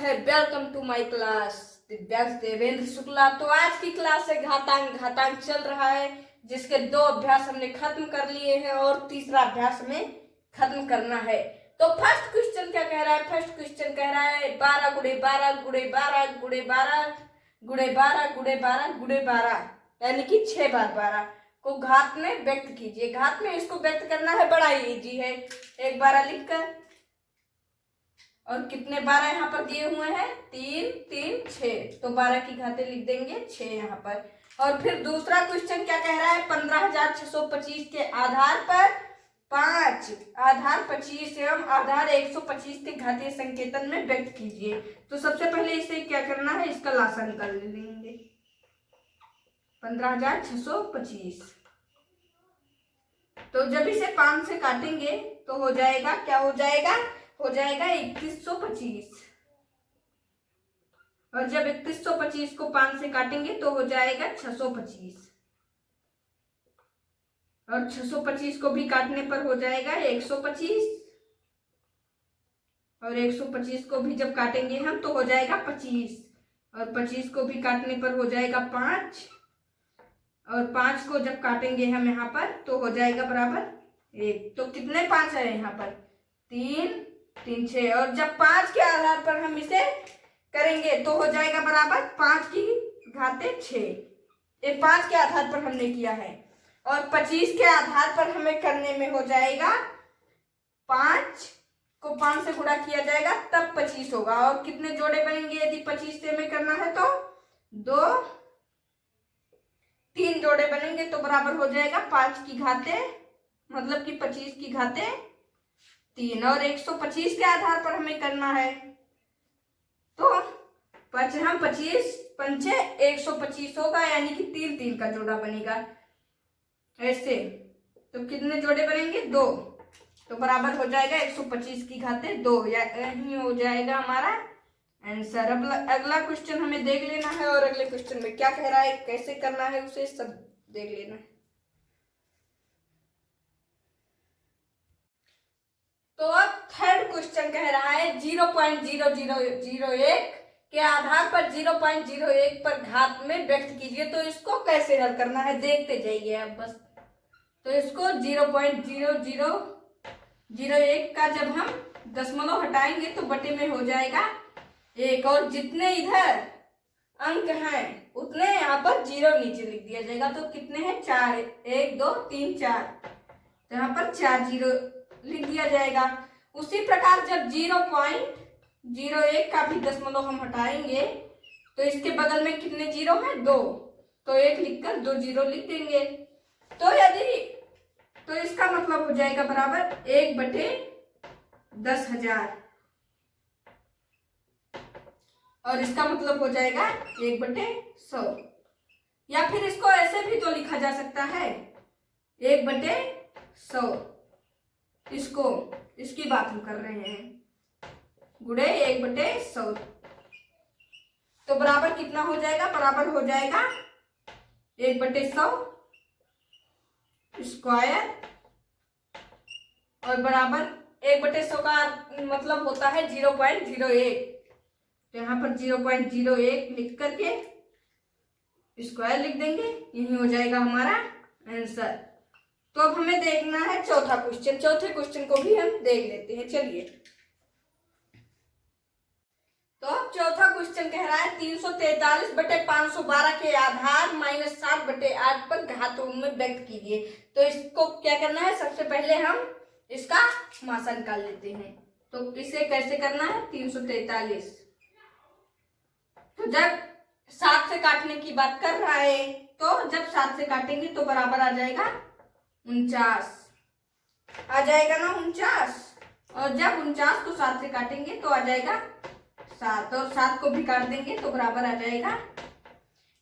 है। Welcome to my class Divyansh Devendra Shukla. तो आज की क्लास है घातांक चल रहा है, जिसके 2 अभ्यास हमने खत्म कर लिए हैं और तीसरा अभ्यास में खत्म करना है। तो फर्स्ट क्वेश्चन क्या कह रहा है? फर्स्ट क्वेश्चन कह रहा है 12 गुणे 12 गुणे 12 गुणे 12 गुणे 12 गुणे 12 गुणे 12 यानी कि 6 बार 12 को घात में व्यक्त कीजिए। घात में इसको व्यक्त करना है, बड़ा इजी है। एक 12 लिखकर और कितने 12 यहाँ पर दिए हुए हैं? 3 3 6, तो 12 की घातें लिख देंगे 6 यहाँ पर। और फिर दूसरा क्वेश्चन क्या कह रहा है? 15,625 के आधार पर 5 आधार 25 एवं आधार 125 के घातीय संकेतन में व्यक्त कीजिए। तो सबसे पहले इसे क्या करना है? इसका लासा निकाल लेंगे। 15,625, तो जब इसे 5 से काटेंगे तो हो जाएगा, क्या हो जाएगा? हो जाएगा 3125। और जब 3125 को 5 से काटेंगे तो हो जाएगा 625। और 625 को भी काटने पर हो जाएगा 125। और 125 को भी जब काटेंगे हम तो हो जाएगा 25। और 25 को भी काटने पर हो जाएगा 5। और 5 को जब काटेंगे हम यहाँ पर तो हो जाएगा बराबर 1। तो कितने 5 है यहाँ पर? 3 3 6। और जब 5 के आधार पर हम इसे करेंगे तो हो जाएगा बराबर 5 की घातें 6। ये 5 के आधार पर हमने किया है। और 25 के आधार पर हमें करने में हो जाएगा 5 को 5 से गुणा किया जाएगा तब 25 होगा। और कितने जोड़े बनेंगे यदि 25 से हमें करना है? तो 3 जोड़े बनेंगे, तो बराबर हो जाएगा 5 की घातें, मतलब कि 25 की घातें 3। और 125 के आधार पर हमें करना है तो 5 25 5 125 होगा, यानी कि 3 3 का जोड़ा बनेगा ऐसे। तो कितने जोड़े बनेंगे? 2, तो बराबर हो जाएगा 125 की घातें 2। यही हो जाएगा हमारा आंसर। अब अगला क्वेश्चन हमें देख लेना है और अगले क्वेश्चन में क्या कह रहा है, कैसे करना है, उसे सब देख लेना है। तो अब थर्ड क्वेश्चन कह रहा है 0.0001 के आधार पर 0.01 पर घात में व्यक्त कीजिए। तो इसको कैसे हल करना है देखते जाइए अब बस। तो इसको 0.0001 का जब हम दशमलव हटाएंगे तो बटे में हो जाएगा 1। और जितने इधर अंक हैं उतने यहाँ पर 0 नीचे लिख दिया जाएगा। तो कितने हैं? 4, 1 2 3 4, तो यहाँ पर 4 0 लिख दिया जाएगा। उसी प्रकार जब 0.01 का भी दशमलव हम हटाएंगे तो इसके बगल में कितने 0 हैं? 2, तो 1 लिखकर 2 0 लिख देंगे। तो इसका मतलब हो जाएगा बराबर 1/10,000। और इसका मतलब हो जाएगा 1/100। या फिर इसको ऐसे भी तो लिखा जा सकता है 1/100। इसकी बात हम कर रहे हैं, गुणे 1/100। तो बराबर कितना हो जाएगा? बराबर हो जाएगा 1/100 स्क्वायर। और बराबर 1/100 का मतलब होता है 0.01। तो यहाँ पर 0.01 लिख करके स्क्वायर लिख देंगे, यही हो जाएगा हमारा आंसर। तो अब हमें देखना है चौथा क्वेश्चन। चौथे क्वेश्चन को भी हम देख लेते हैं, चलिए। तो अब चौथा क्वेश्चन कह रहा है 343/512 के आधार -7/8 पर घातों में व्यक्त कीजिए। तो इसको क्या करना है? सबसे पहले हम इसका मासा निकाल लेते हैं। तो इसे कैसे करना है? 343, तो जब 7 से काटने की बात कर रहा है तो जब 7 से काटेंगे तो बराबर आ जाएगा 49, आ जाएगा ना 49। और जब 49 को 7 से काटेंगे तो आ जाएगा 7। और 7 को भी काट देंगे तो बराबर आ जाएगा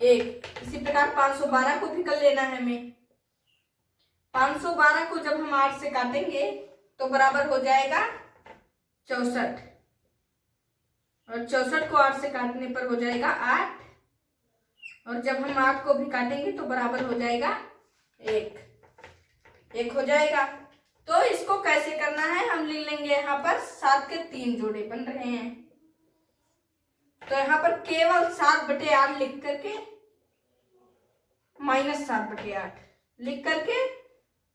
1। इसी प्रकार 512 को भी कर लेना है हमें। 512 को जब हम 8 से काटेंगे तो बराबर हो जाएगा 64। और 64 को 8 से काटने पर हो जाएगा 8। और जब हम 8 को भी काटेंगे तो बराबर हो जाएगा 1 हो जाएगा। तो इसको कैसे करना है? हम लिख लेंगे यहाँ पर 7 के 3 जोड़े बन रहे हैं। तो यहाँ पर केवल 7/8 लिख करके -7/8 लिख करके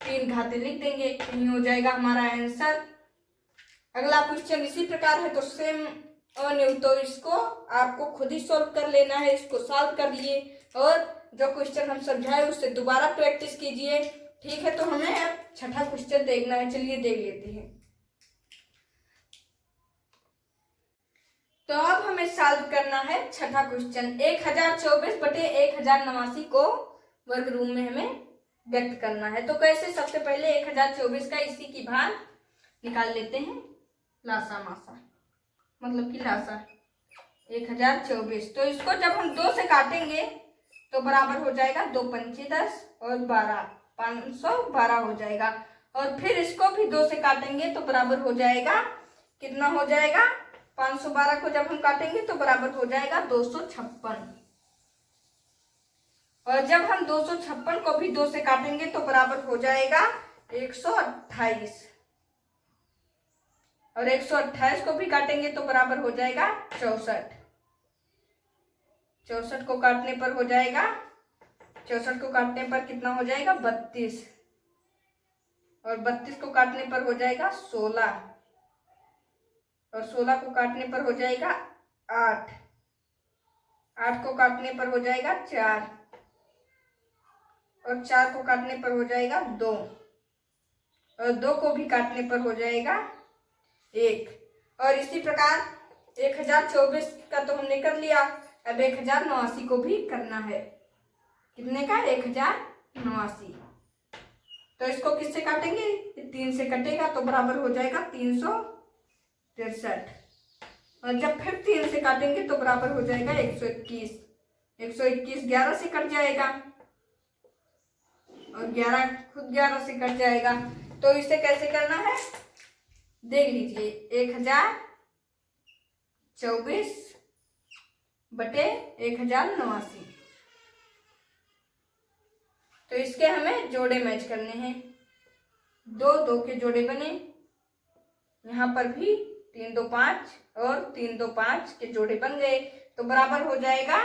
3 घाते लिख देंगे, यही हो जाएगा हमारा आंसर। अगला क्वेश्चन इसी प्रकार है, तो सेम तो इसको आपको खुद ही सॉल्व कर लेना है। इसको सॉल्व कर लिए और जो क्वेश्चन हम समझाए उससे दोबारा प्रैक्टिस कीजिए, ठीक है। तो हमें अब छठा क्वेश्चन देखना है, चलिए देख लेते हैं। तो अब हमें सॉल्व करना है छठा क्वेश्चन। 1024/1089 को वर्ग रूप में हमें व्यक्त करना है। तो कैसे, सबसे पहले 1024 का इसी की भाग निकाल लेते हैं, लासा मासा मतलब कि लासा 1024। तो इसको जब हम 2 से काटेंगे तो बराबर हो जाएगा 2 पंचे 10 और 12, 512 हो जाएगा। और फिर इसको भी 2 से काटेंगे तो बराबर हो जाएगा, कितना हो जाएगा, 512 को जब हम काटेंगे तो बराबर हो जाएगा 256। और जब हम 256 को भी 2 से काटेंगे तो बराबर हो जाएगा 128। और 128 को भी काटेंगे तो बराबर हो जाएगा 64। 64 को काटने पर हो जाएगा, 64 को काटने पर कितना हो जाएगा, 32। और 32 को काटने पर हो जाएगा 16। और 16 को काटने पर हो जाएगा 8। 8 को काटने पर हो जाएगा 4। और 4 को काटने पर हो जाएगा 2। और 2 को भी काटने पर हो जाएगा 1। और इसी प्रकार 1024 का तो हमने कर लिया, अब 1089 को भी करना है। कितने का, 1089। तो इसको किससे काटेंगे, 3 से कटेगा तो बराबर हो जाएगा 363। और जब फिर 3 से काटेंगे तो बराबर हो जाएगा 121। 121 11 से कट जाएगा और 11 खुद 11 से कट जाएगा। तो इसे कैसे करना है देख लीजिए, 1024/1089। तो इसके हमें जोड़े मैच करने हैं, 2 2 के जोड़े बने, यहाँ पर भी 3 2 5 और 3 2 5 के जोड़े बन गए। तो बराबर हो जाएगा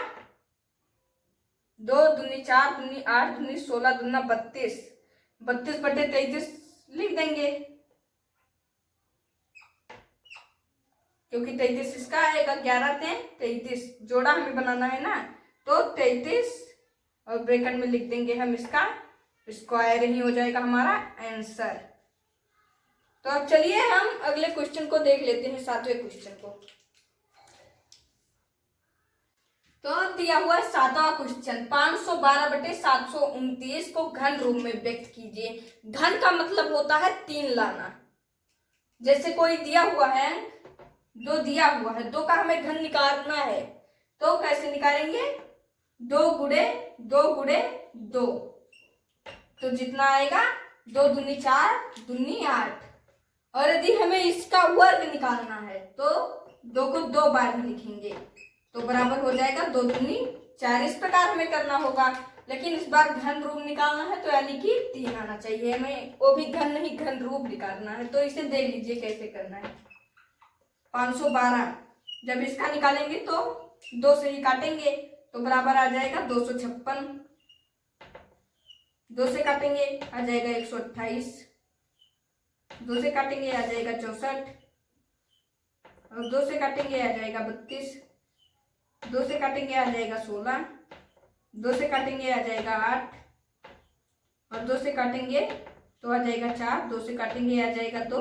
2 दूनी 4 दूनी 8 दूनी 16 दूना 32। 32/33 लिख देंगे, क्योंकि 33 इसका आएगा, 11 33 जोड़ा हमें बनाना है ना। तो 33 और ब्रैकेट में लिख देंगे हम इसका स्क्वायर, ही हो जाएगा हमारा आंसर। तो अब चलिए हम अगले क्वेश्चन को देख लेते हैं, 7वें क्वेश्चन को। तो दिया हुआ 7वां क्वेश्चन, 512/729 को घन रूप में व्यक्त कीजिए। घन का मतलब होता है 3 लाना। जैसे कोई दिया हुआ है, 2 दिया हुआ है, 2 का हमें घन निकालना है, तो कैसे निकालेंगे, 2 गुणे 2 गुणे 2। तो जितना आएगा 2 दूनी 4 दूनी 8। और यदि हमें इसका वर्ग निकालना है तो 2 को 2 बार ही लिखेंगे, तो बराबर हो जाएगा 2 दूनी 4। इस प्रकार हमें करना होगा, लेकिन इस बार घन रूप निकालना है तो यानी कि 3 आना चाहिए हमें, वो भी घन नहीं घन रूप निकालना है। तो इसे देख लीजिए कैसे करना है। 512 जब इसका निकालेंगे तो 2 से ही काटेंगे तो बराबर आ जाएगा 256। 2 से काटेंगे आ जाएगा 128। 2 से काटेंगे आ जाएगा 64। और 2 से काटेंगे आ जाएगा 32। 2 से काटेंगे आ जाएगा 16। 2 से काटेंगे आ जाएगा 8। और 2 से काटेंगे तो आ जाएगा 4। 2 से काटेंगे आ जाएगा 2।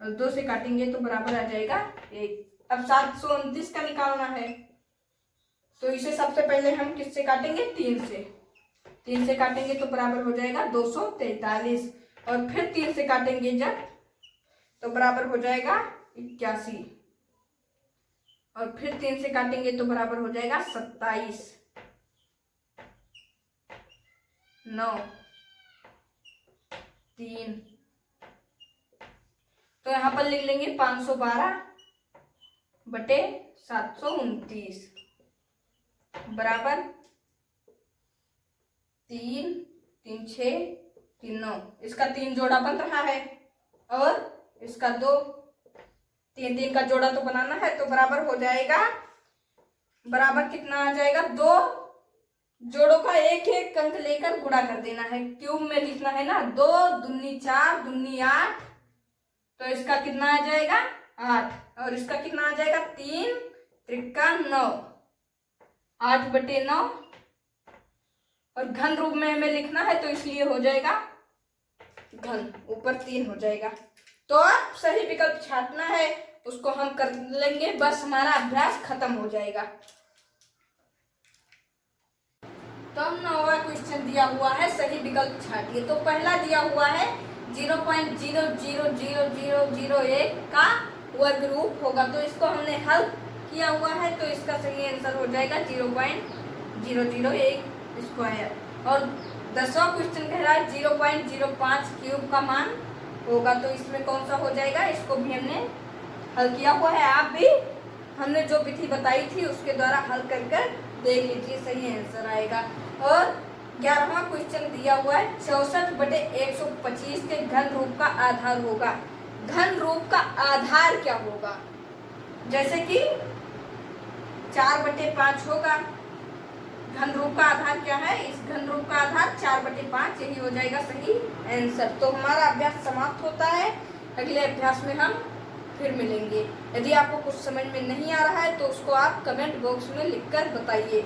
और 2 से काटेंगे तो बराबर आ जाएगा 1। अब 729 का निकालना है, तो इसे सबसे पहले हम किससे काटेंगे, 3 से। 3 से काटेंगे तो बराबर हो जाएगा 243। और फिर 3 से काटेंगे जब तो बराबर हो जाएगा 81। और फिर 3 से काटेंगे तो बराबर हो जाएगा 27। 9 3। तो यहाँ पर लिख लेंगे 512/729 बराबर 3 3 6 3 9। इसका 3 जोड़ा बन रहा है और इसका 2 3 3 का जोड़ा तो बनाना है, तो बराबर हो जाएगा बराबर कितना आ जाएगा, 2 जोड़ों का एक एक अंक लेकर गुणा कर देना है, क्यूब में लिखना है ना, 2 दूनी 4 दूनी 8, तो इसका कितना आ जाएगा 8, और इसका कितना आ जाएगा 3 त्रिका 9, 8/9, और घन रूप में हमें लिखना है तो इसलिए हो जाएगा घन, ऊपर 3 हो जाएगा। तो अब सही विकल्प छांटना है, उसको हम कर लेंगे, बस हमारा अभ्यास खत्म हो जाएगा। तो हम 9वां क्वेश्चन दिया हुआ है, सही विकल्प छांटिए। तो पहला दिया हुआ है 0.000001 का वर्ग रूप होगा, तो इसको हमने हल किया हुआ है, तो इसका सही आंसर हो जाएगा 0.001 स्क्वायर। और 10वां क्वेश्चन कह रहा है 0.05 क्यूब का मान होगा, तो इसमें कौन सा हो जाएगा, इसको भी हमने हल किया हुआ है। आप भी हमने जो विधि बताई थी उसके द्वारा हल कर देख लीजिए, सही आंसर आएगा। और 11वां क्वेश्चन दिया हुआ है 64/125 के घन रूप का आधार होगा। घन रूप का आधार क्या होगा, जैसे कि 4/5 होगा, घन रूप का आधार क्या है, इस घन रूप का आधार 4/5, यही हो जाएगा सही आंसर। तो हमारा अभ्यास समाप्त होता है, अगले अभ्यास में हम फिर मिलेंगे। यदि आपको कुछ समझ में नहीं आ रहा है तो उसको आप कमेंट बॉक्स में लिखकर बताइए।